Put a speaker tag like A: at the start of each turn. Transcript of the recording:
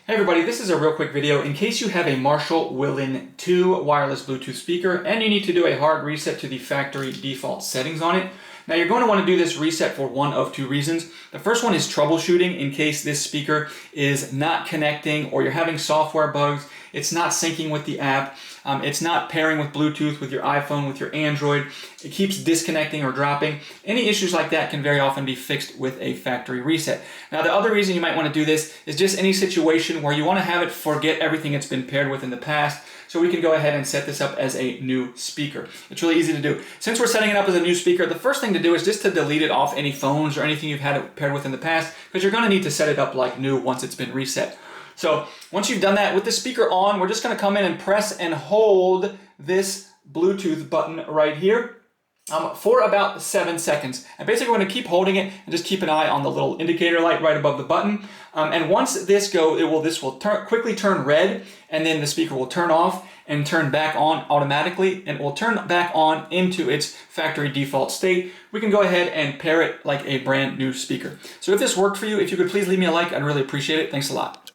A: Hey everybody, this is a real quick video in case you have a Marshall Willen II wireless Bluetooth speaker and you need to do a hard reset to the factory default settings on it. Now you're going to want to do this reset for one of two reasons. The first one is troubleshooting in case this speaker is not connecting or you're having software bugs, it's not syncing with the app, it's not pairing with Bluetooth with your iPhone, with your Android, it keeps disconnecting or dropping. Any issues like that can very often be fixed with a factory reset. Now the other reason you might want to do this is just any situation where you want to have it forget everything it's been paired with in the past. So we can go ahead and set this up as a new speaker. It's really easy to do. Since we're setting it up as a new speaker, the first thing to do is just to delete it off any phones or anything you've had it paired with in the past, because you're going to need to set it up like new once it's been reset. So once you've done that, with the speaker on, we're just going to come in and press and hold this Bluetooth button right here for about 7 seconds. And basically we're going to keep holding it and just keep an eye on the little indicator light right above the button. And once this goes, this will quickly turn red, and then the speaker will turn off and turn back on automatically, and it will turn back on into its factory default state. We can go ahead and pair it like a brand new speaker. So if this worked for you, if you could please leave me a like, I'd really appreciate it. Thanks a lot.